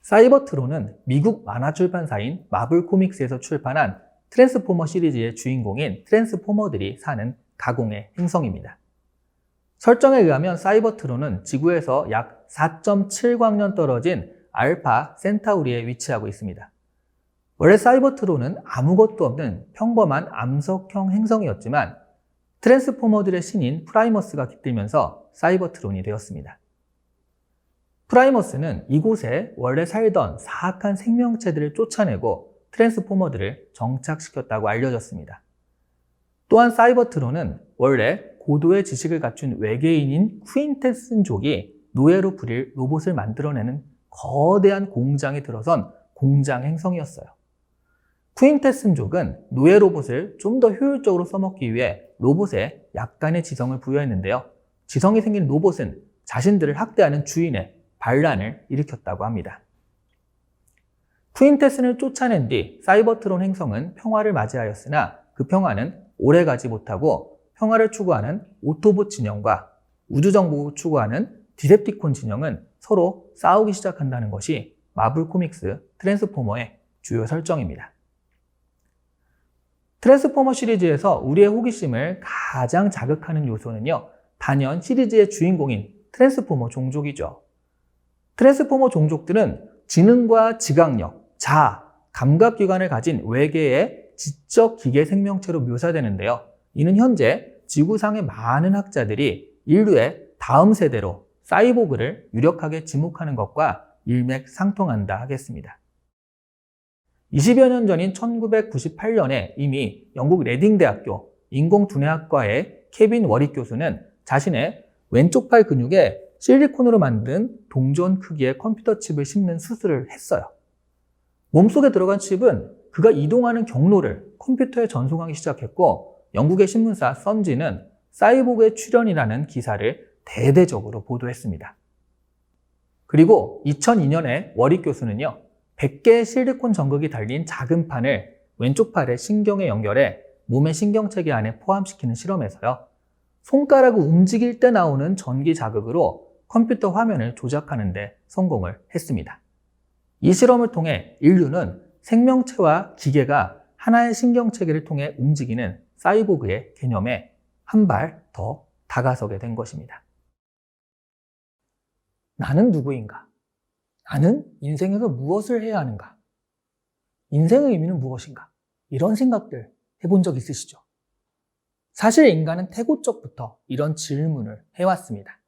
사이버트론은 미국 만화 출판사인 마블 코믹스에서 출판한 트랜스포머 시리즈의 주인공인 트랜스포머들이 사는 가공의 행성입니다. 설정에 의하면 사이버트론은 지구에서 약 4.7광년 떨어진 알파 센타우리에 위치하고 있습니다. 원래 사이버트론은 아무것도 없는 평범한 암석형 행성이었지만 트랜스포머들의 신인 프라이머스가 깃들면서 사이버트론이 되었습니다. 프라이머스는 이곳에 원래 살던 사악한 생명체들을 쫓아내고 트랜스포머들을 정착시켰다고 알려졌습니다. 또한 사이버트론은 원래 고도의 지식을 갖춘 외계인인 퀸테슨족이 노예로 부릴 로봇을 만들어내는 거대한 공장에 들어선 공장 행성이었어요. 퀸테슨족은 노예 로봇을 좀 더 효율적으로 써먹기 위해 로봇에 약간의 지성을 부여했는데요. 지성이 생긴 로봇은 자신들을 학대하는 주인의 반란을 일으켰다고 합니다. 퀸테슨을 쫓아낸 뒤 사이버트론 행성은 평화를 맞이하였으나 그 평화는 오래가지 못하고 평화를 추구하는 오토봇 진영과 우주정복을 추구하는 디셉티콘 진영은 서로 싸우기 시작한다는 것이 마블 코믹스 트랜스포머의 주요 설정입니다. 트랜스포머 시리즈에서 우리의 호기심을 가장 자극하는 요소는요, 단연 시리즈의 주인공인 트랜스포머 종족이죠. 트랜스포머 종족들은 지능과 지각력, 자아, 감각기관을 가진 외계의 지적 기계 생명체로 묘사되는데요. 이는 현재 지구상의 많은 학자들이 인류의 다음 세대로 사이보그를 유력하게 지목하는 것과 일맥상통한다 하겠습니다. 20여 년 전인 1998년에 이미 영국 레딩 대학교 인공두뇌학과의 케빈 워릭 교수는 자신의 왼쪽 팔 근육에 실리콘으로 만든 동전 크기의 컴퓨터 칩을 심는 수술을 했어요. 몸속에 들어간 칩은 그가 이동하는 경로를 컴퓨터에 전송하기 시작했고, 영국의 신문사 선지는 사이보그의 출현이라는 기사를 대대적으로 보도했습니다. 그리고 2002년에 워릭 교수는요, 100개의 실리콘 전극이 달린 작은 판을 왼쪽 팔의 신경에 연결해 몸의 신경체계 안에 포함시키는 실험에서요, 손가락을 움직일 때 나오는 전기 자극으로 컴퓨터 화면을 조작하는 데 성공을 했습니다. 이 실험을 통해 인류는 생명체와 기계가 하나의 신경체계를 통해 움직이는 사이보그의 개념에 한 발 더 다가서게 된 것입니다. 나는 누구인가? 나는 인생에서 무엇을 해야 하는가? 인생의 의미는 무엇인가? 이런 생각들 해본 적 있으시죠? 사실 인간은 태고적부터 이런 질문을 해왔습니다.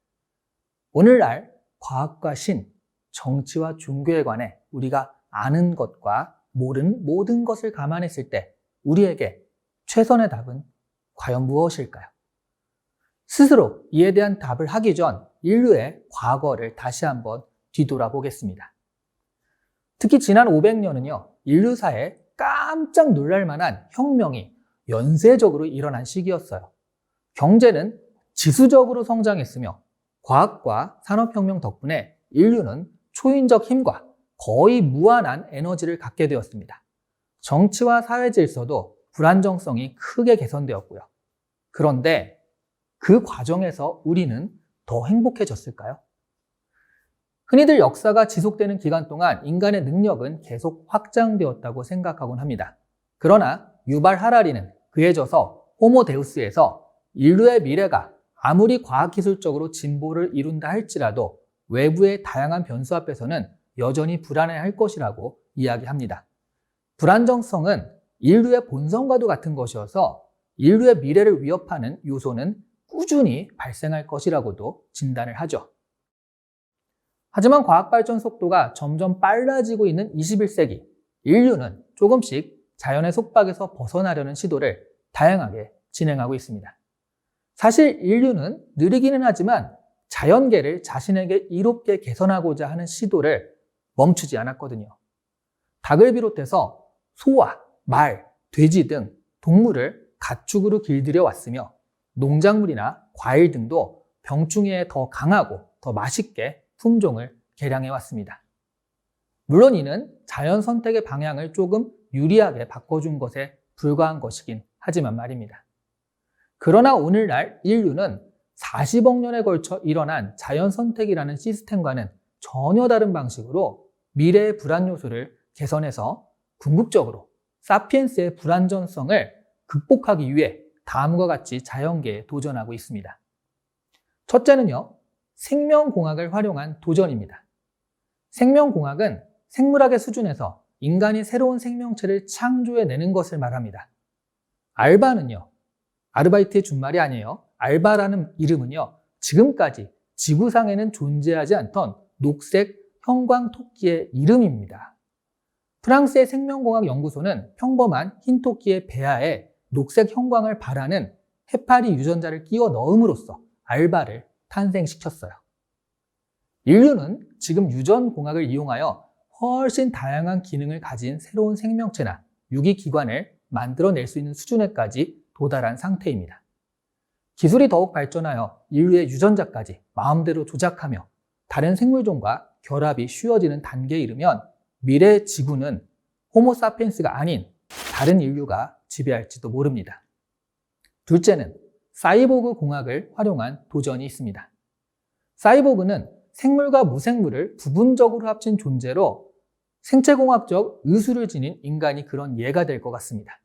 오늘날 과학과 신, 정치와 종교에 관해 우리가 아는 것과 모르는 모든 것을 감안했을 때 우리에게 최선의 답은 과연 무엇일까요? 스스로 이에 대한 답을 하기 전 인류의 과거를 다시 한번 뒤돌아보겠습니다. 특히 지난 500년은요, 인류사에 깜짝 놀랄 만한 혁명이 연쇄적으로 일어난 시기였어요. 경제는 지수적으로 성장했으며 과학과 산업혁명 덕분에 인류는 초인적 힘과 거의 무한한 에너지를 갖게 되었습니다. 정치와 사회 질서도 불안정성이 크게 개선되었고요. 그런데 그 과정에서 우리는 더 행복해졌을까요? 흔히들 역사가 지속되는 기간 동안 인간의 능력은 계속 확장되었다고 생각하곤 합니다. 그러나 유발 하라리는 그에 져서 호모 데우스에서 인류의 미래가 아무리 과학기술적으로 진보를 이룬다 할지라도 외부의 다양한 변수 앞에서는 여전히 불안해할 것이라고 이야기합니다. 불안정성은 인류의 본성과도 같은 것이어서 인류의 미래를 위협하는 요소는 꾸준히 발생할 것이라고도 진단을 하죠. 하지만 과학 발전 속도가 점점 빨라지고 있는 21세기, 인류는 조금씩 자연의 속박에서 벗어나려는 시도를 다양하게 진행하고 있습니다. 사실 인류는 느리기는 하지만 자연계를 자신에게 이롭게 개선하고자 하는 시도를 멈추지 않았거든요. 닭을 비롯해서 소와 말, 돼지 등 동물을 가축으로 길들여 왔으며 농작물이나 과일 등도 병충해에 더 강하고 더 맛있게 품종을 개량해 왔습니다. 물론 이는 자연 선택의 방향을 조금 유리하게 바꿔준 것에 불과한 것이긴 하지만 말입니다. 그러나 오늘날 인류는 40억 년에 걸쳐 일어난 자연 선택이라는 시스템과는 전혀 다른 방식으로 미래의 불안 요소를 개선해서 궁극적으로 사피엔스의 불완전성을 극복하기 위해 다음과 같이 자연계에 도전하고 있습니다. 첫째는요, 생명공학을 활용한 도전입니다. 생명공학은 생물학의 수준에서 인간이 새로운 생명체를 창조해내는 것을 말합니다. 알바는요, 아르바이트의 준말이 아니에요. 알바라는 이름은요, 지금까지 지구상에는 존재하지 않던 녹색 형광토끼의 이름입니다. 프랑스의 생명공학 연구소는 평범한 흰 토끼의 배아에 녹색 형광을 발하는 해파리 유전자를 끼워 넣음으로써 알바를 탄생시켰어요. 인류는 지금 유전공학을 이용하여 훨씬 다양한 기능을 가진 새로운 생명체나 유기기관을 만들어낼 수 있는 수준에까지 도달한 상태입니다. 기술이 더욱 발전하여 인류의 유전자까지 마음대로 조작하며 다른 생물종과 결합이 쉬워지는 단계에 이르면 미래의 지구는 호모사피엔스가 아닌 다른 인류가 지배할지도 모릅니다. 둘째는 사이보그 공학을 활용한 도전이 있습니다. 사이보그는 생물과 무생물을 부분적으로 합친 존재로 생체공학적 의술을 지닌 인간이 그런 예가 될 것 같습니다.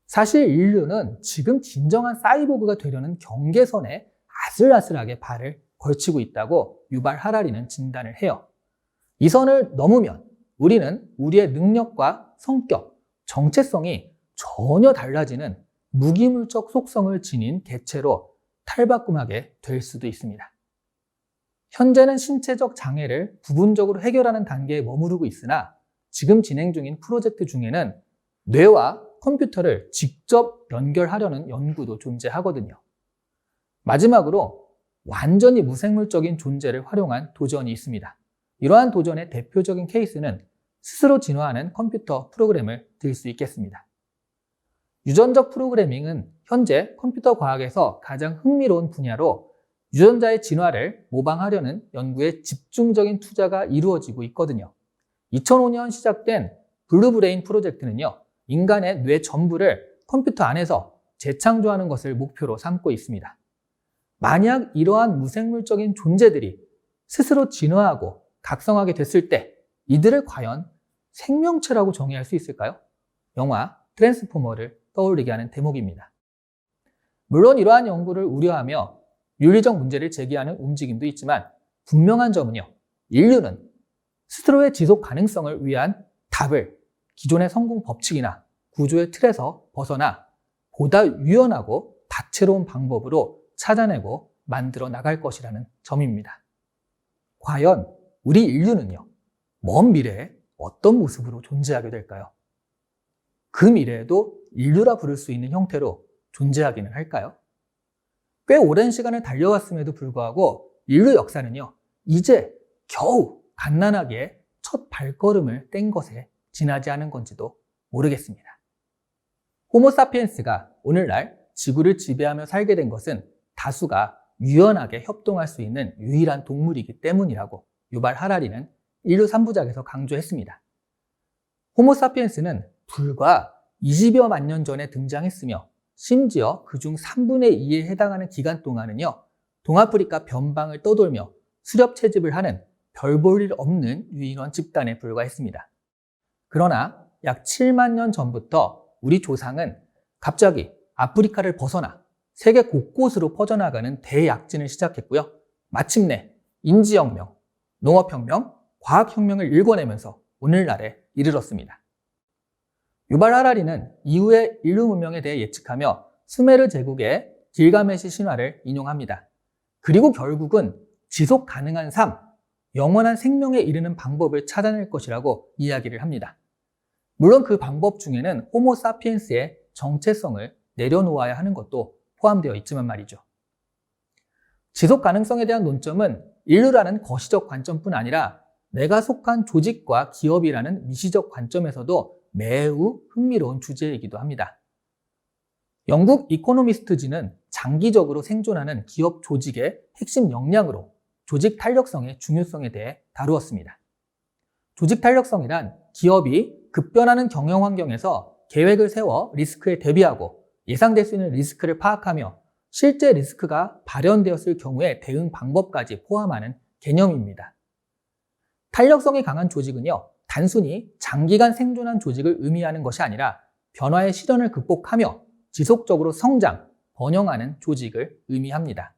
사실 인류는 지금 진정한 사이보그가 되려는 경계선에 아슬아슬하게 발을 걸치고 있다고 유발 하라리는 진단을 해요. 이 선을 넘으면 우리는 우리의 능력과 성격, 정체성이 전혀 달라지는 무기물적 속성을 지닌 개체로 탈바꿈하게 될 수도 있습니다. 현재는 신체적 장애를 부분적으로 해결하는 단계에 머무르고 있으나 지금 진행 중인 프로젝트 중에는 뇌와 컴퓨터를 직접 연결하려는 연구도 존재하거든요. 마지막으로 완전히 무생물적인 존재를 활용한 도전이 있습니다. 이러한 도전의 대표적인 케이스는 스스로 진화하는 컴퓨터 프로그램을 들 수 있겠습니다. 유전적 프로그래밍은 현재 컴퓨터 과학에서 가장 흥미로운 분야로 유전자의 진화를 모방하려는 연구에 집중적인 투자가 이루어지고 있거든요. 2005년 시작된 블루브레인 프로젝트는요, 인간의 뇌 전부를 컴퓨터 안에서 재창조하는 것을 목표로 삼고 있습니다. 만약 이러한 무생물적인 존재들이 스스로 진화하고 각성하게 됐을 때 이들을 과연 생명체라고 정의할 수 있을까요? 영화 트랜스포머를 떠올리게 하는 대목입니다. 물론 이러한 연구를 우려하며 윤리적 문제를 제기하는 움직임도 있지만 분명한 점은요, 인류는 스스로의 지속 가능성을 위한 답을 기존의 성공 법칙이나 구조의 틀에서 벗어나 보다 유연하고 다채로운 방법으로 찾아내고 만들어 나갈 것이라는 점입니다. 과연 우리 인류는요, 먼 미래에 어떤 모습으로 존재하게 될까요? 그 미래에도 인류라 부를 수 있는 형태로 존재하기는 할까요? 꽤 오랜 시간을 달려왔음에도 불구하고 인류 역사는요, 이제 겨우 갓난하게 첫 발걸음을 뗀 것에 지나지 않은 건지도 모르겠습니다. 호모사피엔스가 오늘날 지구를 지배하며 살게 된 것은 다수가 유연하게 협동할 수 있는 유일한 동물이기 때문이라고 유발 하라리는 인류 3부작에서 강조했습니다. 호모사피엔스는 불과 20여만 년 전에 등장했으며 심지어 그중 3분의 2에 해당하는 기간 동안은요, 동아프리카 변방을 떠돌며 수렵 채집을 하는 별 볼 일 없는 유인원 집단에 불과했습니다. 그러나 약 7만 년 전부터 우리 조상은 갑자기 아프리카를 벗어나 세계 곳곳으로 퍼져나가는 대약진을 시작했고요. 마침내 인지혁명, 농업혁명, 과학혁명을 일궈내면서 오늘날에 이르렀습니다. 유발 하라리는 이후의 인류 문명에 대해 예측하며 수메르 제국의 길가메시 신화를 인용합니다. 그리고 결국은 지속 가능한 삶, 영원한 생명에 이르는 방법을 찾아낼 것이라고 이야기를 합니다. 물론 그 방법 중에는 호모 사피엔스의 정체성을 내려놓아야 하는 것도 포함되어 있지만 말이죠. 지속 가능성에 대한 논점은 인류라는 거시적 관점뿐 아니라 내가 속한 조직과 기업이라는 미시적 관점에서도 매우 흥미로운 주제이기도 합니다. 영국 이코노미스트지는 장기적으로 생존하는 기업 조직의 핵심 역량으로 조직 탄력성의 중요성에 대해 다루었습니다. 조직 탄력성이란 기업이 급변하는 경영 환경에서 계획을 세워 리스크에 대비하고 예상될 수 있는 리스크를 파악하며 실제 리스크가 발현되었을 경우에 대응 방법까지 포함하는 개념입니다. 탄력성이 강한 조직은요, 단순히 장기간 생존한 조직을 의미하는 것이 아니라 변화의 시련을 극복하며 지속적으로 성장, 번영하는 조직을 의미합니다.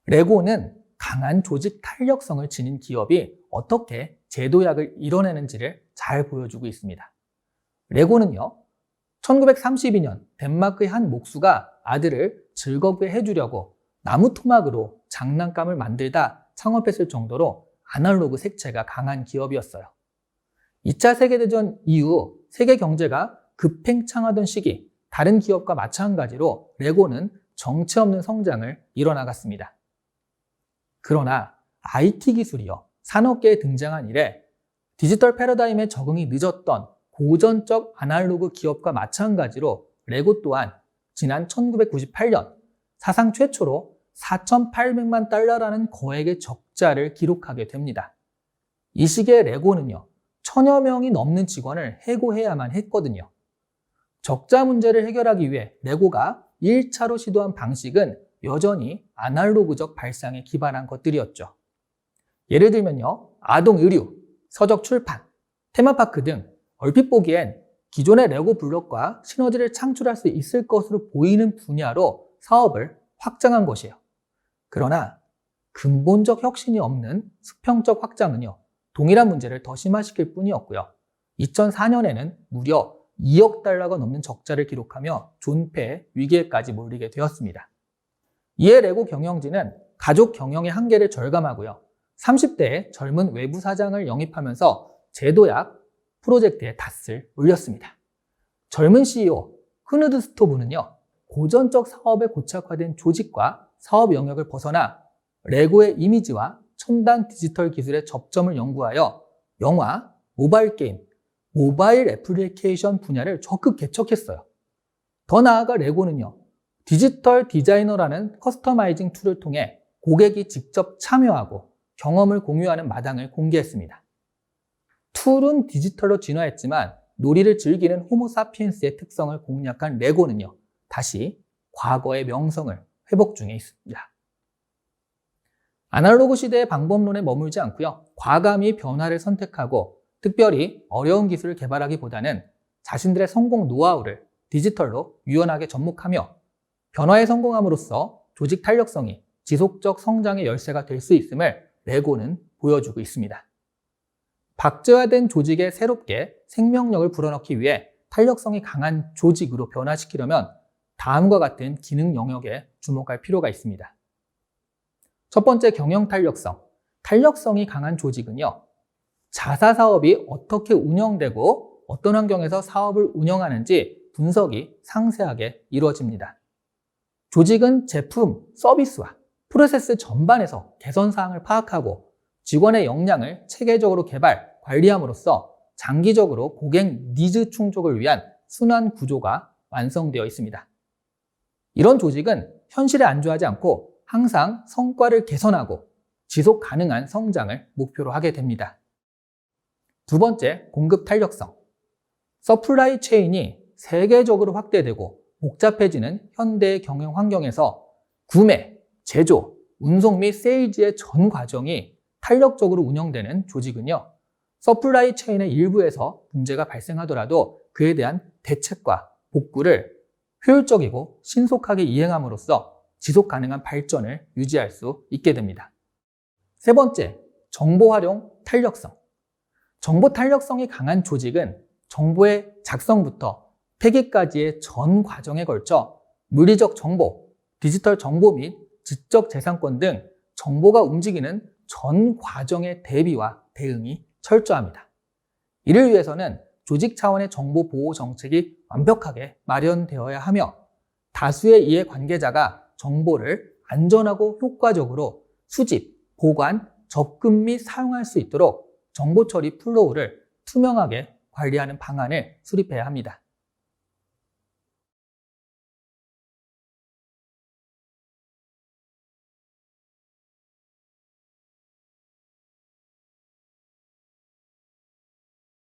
레고는 강한 조직 탄력성을 지닌 기업이 어떻게 제도약을 이뤄내는지를 잘 보여주고 있습니다. 레고는요, 1932년 덴마크의 한 목수가 아들을 즐겁게 해주려고 나무 토막으로 장난감을 만들다 창업했을 정도로 아날로그 색채가 강한 기업이었어요. 2차 세계대전 이후 세계 경제가 급팽창하던 시기, 다른 기업과 마찬가지로 레고는 정체 없는 성장을 이뤄나갔습니다. 그러나 IT 기술이요, 산업계에 등장한 이래 디지털 패러다임에 적응이 늦었던 고전적 아날로그 기업과 마찬가지로 레고 또한 지난 1998년 사상 최초로 4,800만 달러라는 거액의 적자를 기록하게 됩니다. 이 시기에 레고는요, 1000여 명이 넘는 직원을 해고해야만 했거든요. 적자 문제를 해결하기 위해 레고가 1차로 시도한 방식은 여전히 아날로그적 발상에 기반한 것들이었죠. 예를 들면요, 아동 의류, 서적 출판, 테마파크 등 얼핏 보기엔 기존의 레고 블록과 시너지를 창출할 수 있을 것으로 보이는 분야로 사업을 확장한 것이에요. 그러나 근본적 혁신이 없는 수평적 확장은요, 동일한 문제를 더 심화시킬 뿐이었고요. 2004년에는 무려 2억 달러가 넘는 적자를 기록하며 존폐 위기에까지 몰리게 되었습니다. 이에 레고 경영진은 가족 경영의 한계를 절감하고요, 30대의 젊은 외부 사장을 영입하면서 제도약 프로젝트에 닷을 올렸습니다. 젊은 CEO 흐누드 스토브는요, 고전적 사업에 고착화된 조직과 사업 영역을 벗어나 레고의 이미지와 첨단 디지털 기술의 접점을 연구하여 영화, 모바일 게임, 모바일 애플리케이션 분야를 적극 개척했어요. 더 나아가 레고는요, 디지털 디자이너라는 커스터마이징 툴을 통해 고객이 직접 참여하고 경험을 공유하는 마당을 공개했습니다. 툴은 디지털로 진화했지만 놀이를 즐기는 호모사피엔스의 특성을 공략한 레고는요, 다시 과거의 명성을 회복 중에 있습니다. 아날로그 시대의 방법론에 머물지 않고요, 과감히 변화를 선택하고 특별히 어려운 기술을 개발하기보다는 자신들의 성공 노하우를 디지털로 유연하게 접목하며 변화에 성공함으로써 조직 탄력성이 지속적 성장의 열쇠가 될 수 있음을 레고는 보여주고 있습니다. 박제화된 조직에 새롭게 생명력을 불어넣기 위해 탄력성이 강한 조직으로 변화시키려면 다음과 같은 기능 영역에 주목할 필요가 있습니다. 첫 번째, 경영 탄력성. 탄력성이 강한 조직은요, 자사 사업이 어떻게 운영되고 어떤 환경에서 사업을 운영하는지 분석이 상세하게 이루어집니다. 조직은 제품, 서비스와 프로세스 전반에서 개선 사항을 파악하고 직원의 역량을 체계적으로 개발, 관리함으로써 장기적으로 고객 니즈 충족을 위한 순환 구조가 완성되어 있습니다. 이런 조직은 현실에 안주하지 않고 항상 성과를 개선하고 지속 가능한 성장을 목표로 하게 됩니다. 두 번째, 공급 탄력성. 서플라이 체인이 세계적으로 확대되고 복잡해지는 현대의 경영 환경에서 구매, 제조, 운송 및 세일즈의 전 과정이 탄력적으로 운영되는 조직은요, 서플라이 체인의 일부에서 문제가 발생하더라도 그에 대한 대책과 복구를 효율적이고 신속하게 이행함으로써 지속 가능한 발전을 유지할 수 있게 됩니다. 세 번째, 정보 활용 탄력성. 정보 탄력성이 강한 조직은 정보의 작성부터 폐기까지의 전 과정에 걸쳐 물리적 정보, 디지털 정보 및 지적 재산권 등 정보가 움직이는 전 과정의 대비와 대응이 철저합니다. 이를 위해서는 조직 차원의 정보 보호 정책이 완벽하게 마련되어야 하며 다수의 이해 관계자가 정보를 안전하고 효과적으로 수집, 보관, 접근 및 사용할 수 있도록 정보 처리 플로우를 투명하게 관리하는 방안을 수립해야 합니다.